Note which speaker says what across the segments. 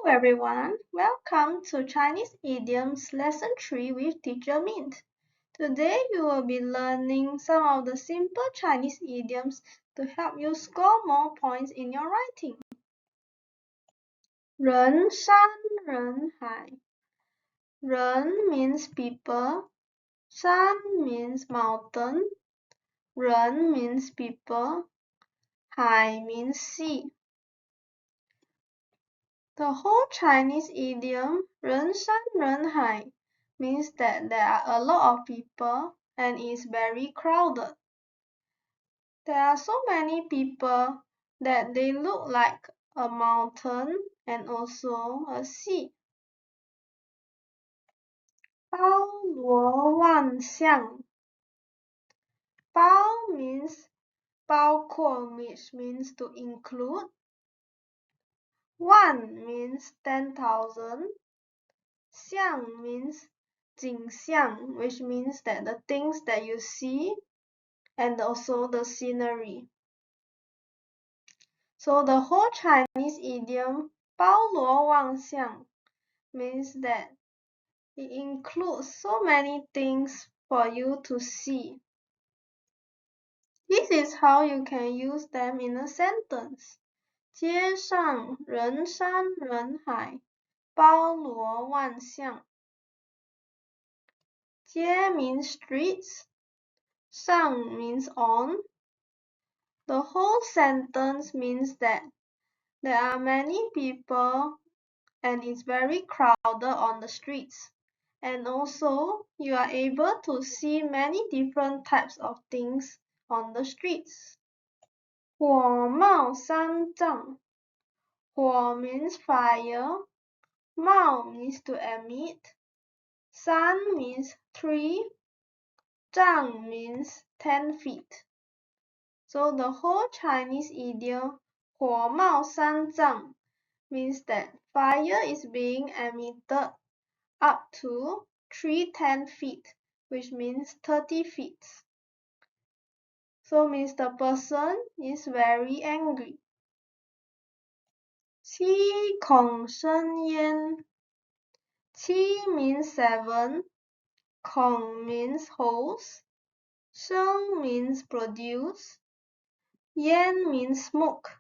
Speaker 1: everyone, welcome to Chinese Idioms Lesson 3 with Teacher Mint. Today you will be learning some of the simple Chinese idioms to help you score more points in your writing. 人山人海. 人 means people, 山 means mountain, 人 means people, 海 means sea. The whole Chinese idiom 人山人海 means that there are a lot of people and is very crowded. There are so many people that they look like a mountain and also a sea. 包罗万象. 包 means 包括 which means to include. 万 means 10,000. 象 means 景象, which means that the things that you see and also the scenery. So the whole Chinese idiom 包罗万象 means that it includes so many things for you to see. This is how you can use them in a sentence. 街上人山人海，包罗万象。街 means streets, 上 means on. The whole sentence means that there are many people and it's very crowded on the streets. And also, you are able to see many different types of things on the streets. 火冒三丈. 火 means fire, 冒 means to emit, 山 means tree, 丈 means 10 feet. So the whole Chinese idiom 火冒三丈 means that fire is being emitted up to 310 feet, which means 30 feet. So means the person is very angry. 七孔生烟. 七 means 7, 孔 means holes, 生 means produce, 烟 means smoke.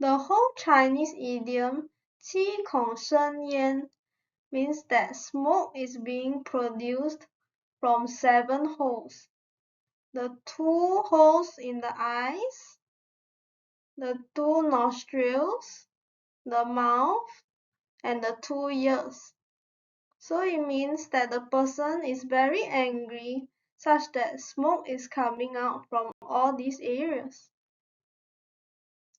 Speaker 1: The whole Chinese idiom 七孔生烟 means that smoke is being produced from 7 holes. The 2 holes in the eyes, the 2 nostrils, the mouth, and the 2 ears. So it means that the person is very angry, such that smoke is coming out from all these areas.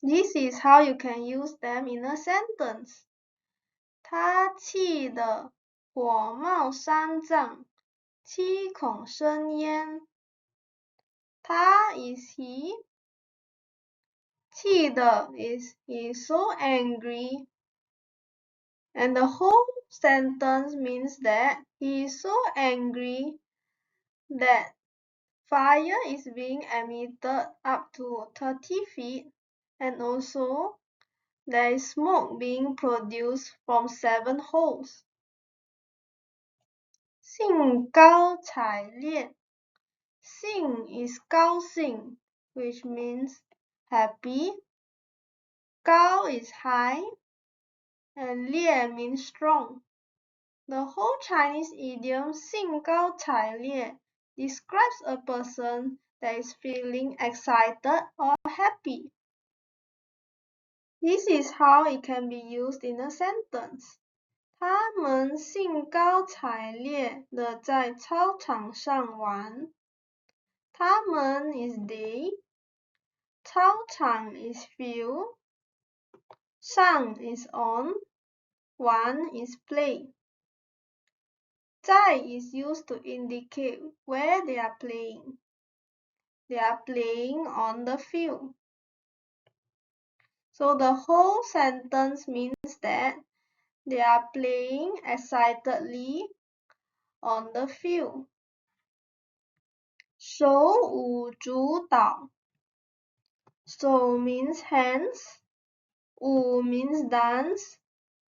Speaker 1: This is how you can use them in a sentence. 他气得火冒三丈，七孔生烟。他 is he. 气得 is he is so angry. And the whole sentence means that he is so angry that fire is being emitted up to 30 feet and also there is smoke being produced from 7 holes. 兴高采烈. 兴 is 高兴, which means happy. 高 is high and 烈 means strong. The whole Chinese idiom 兴高采烈 describes a person that is feeling excited or happy. This is how it can be used in a sentence. 他们兴高采烈地在操场上玩。他们 is they. 操场 is field. 上 is on. 玩 is play. 在 is used to indicate where they are playing. They are playing on the field. So the whole sentence means that they are playing excitedly on the field. 手舞足蹈. 手 means hands. 舞 means dance.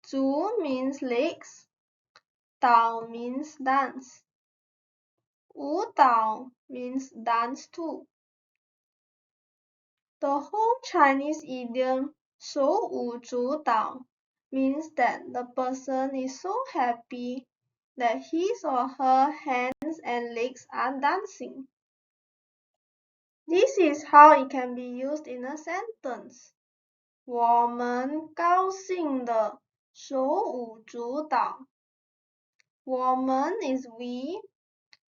Speaker 1: Zhu means legs. Dao means dance. Wu Dao means dance too. The whole Chinese idiom 手舞足蹈 means that the person is so happy that his or her hands and legs are dancing. This is how it can be used in a sentence. 我们高兴地手舞足蹈。我们 is we,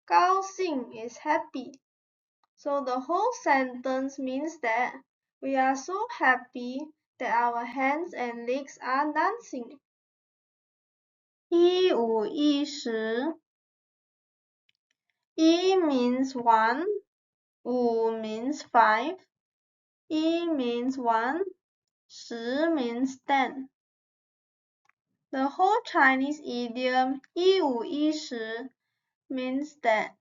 Speaker 1: 高兴 is happy. So the whole sentence means that we are so happy that our hands and legs are dancing. 一五一十 一 means one, 五 means five, 一 means one, 十 means 10. The whole Chinese idiom 一五一十 means that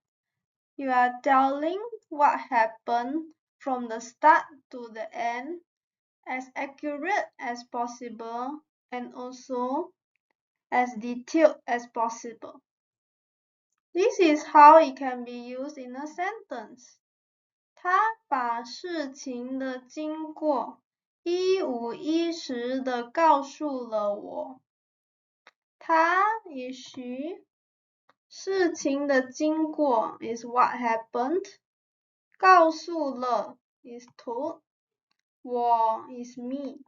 Speaker 1: you are telling what happened from the start to the end as accurate as possible and also as detailed as possible. This is how it can be used in a sentence. 他把事情的经过一五一十地告诉了我。他 is she. 事情的经过 is what happened. 告诉了 is told. 我 is me.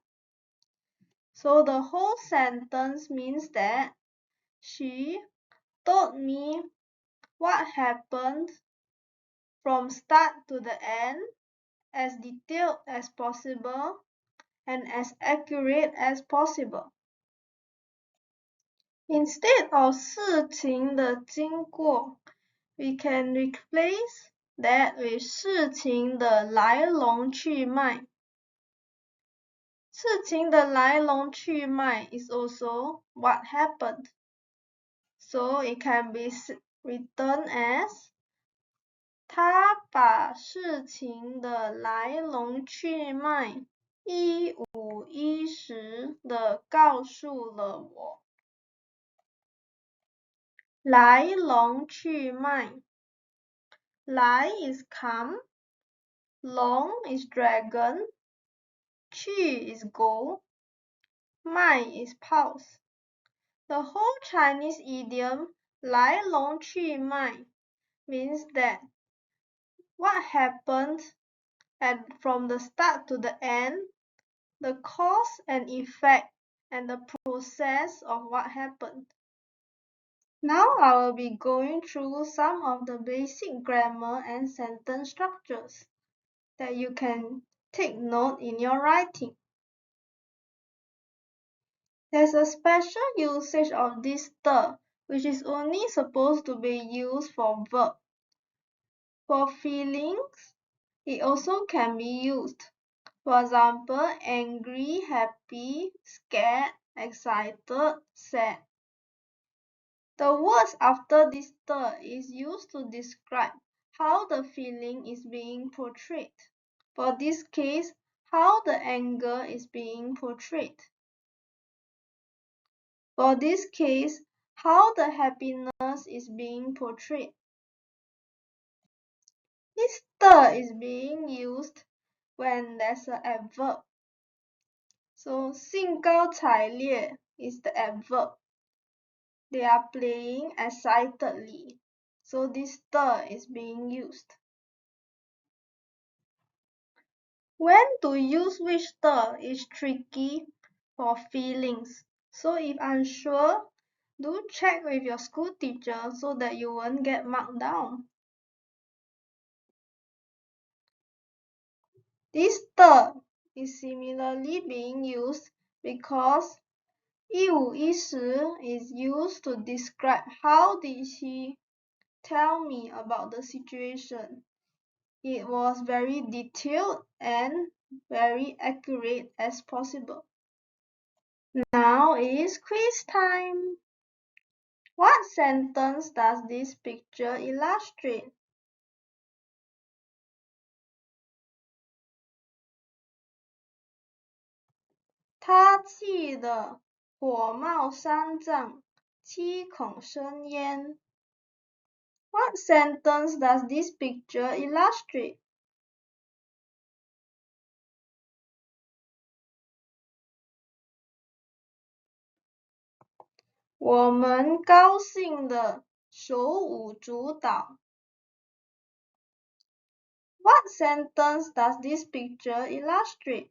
Speaker 1: So the whole sentence means that she told me what happened from start to the end as detailed as possible and as accurate as possible. Instead of 事情的经过, we can replace that with 事情的来龙去脉。事情的来龙去脉 is also what happened. So it can be written as 他把事情的来龙去脉一五一十地告诉了我。来龙去脉，来 is come, 龙 is dragon, 去 is go, 脉 is pulse. The whole Chinese idiom 来龙去脉 means that what happened and from the start to the end, the cause and effect and the process of what happened. Now I will be going through some of the basic grammar and sentence structures that you can take note in your writing. There's a special usage of this the, which is only supposed to be used for verb. For feelings, it also can be used. For example, angry, happy, scared, excited, sad. The words after this the is used to describe how the feeling is being portrayed. For this case, how the anger is being portrayed. For this case, how the happiness is being portrayed. This the is being used when there's an adverb. So 兴高采烈 is the adverb. They are playing excitedly. So this the is being used. When to use which the is tricky for feelings. So if unsure, do check with your school teacher so that you won't get marked down. This the is similarly being used because 一五一十 is used to describe how did he tell me about the situation. It was very detailed and very accurate as possible. Now is quiz time. What sentence does this picture illustrate? 他气的火冒三丈，七孔生烟。What sentence does this picture illustrate? 我们高兴地手舞足蹈。What sentence does this picture illustrate?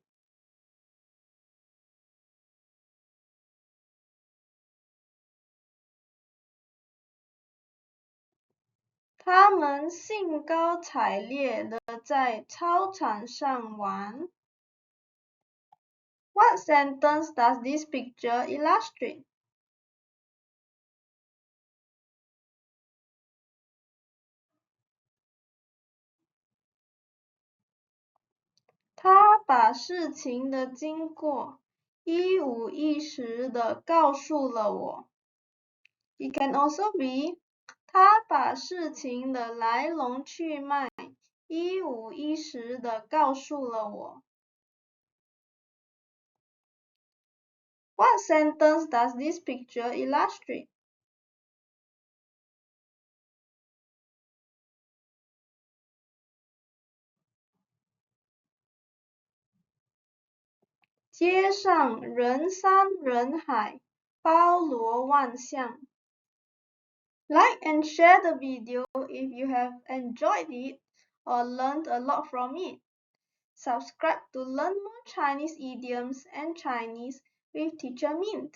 Speaker 1: 他们兴高采烈地在操场上玩。What sentence does this picture illustrate? 他把事情的经过一五一十地告诉了我。It can also be 他把事情的来龙去脉一五一十地告诉了我。What sentence does this picture illustrate? 街上人山人海，包罗万象。Like and share the video if you have enjoyed it or learned a lot from it. Subscribe to learn more Chinese idioms and Chinese with Teacher Mint.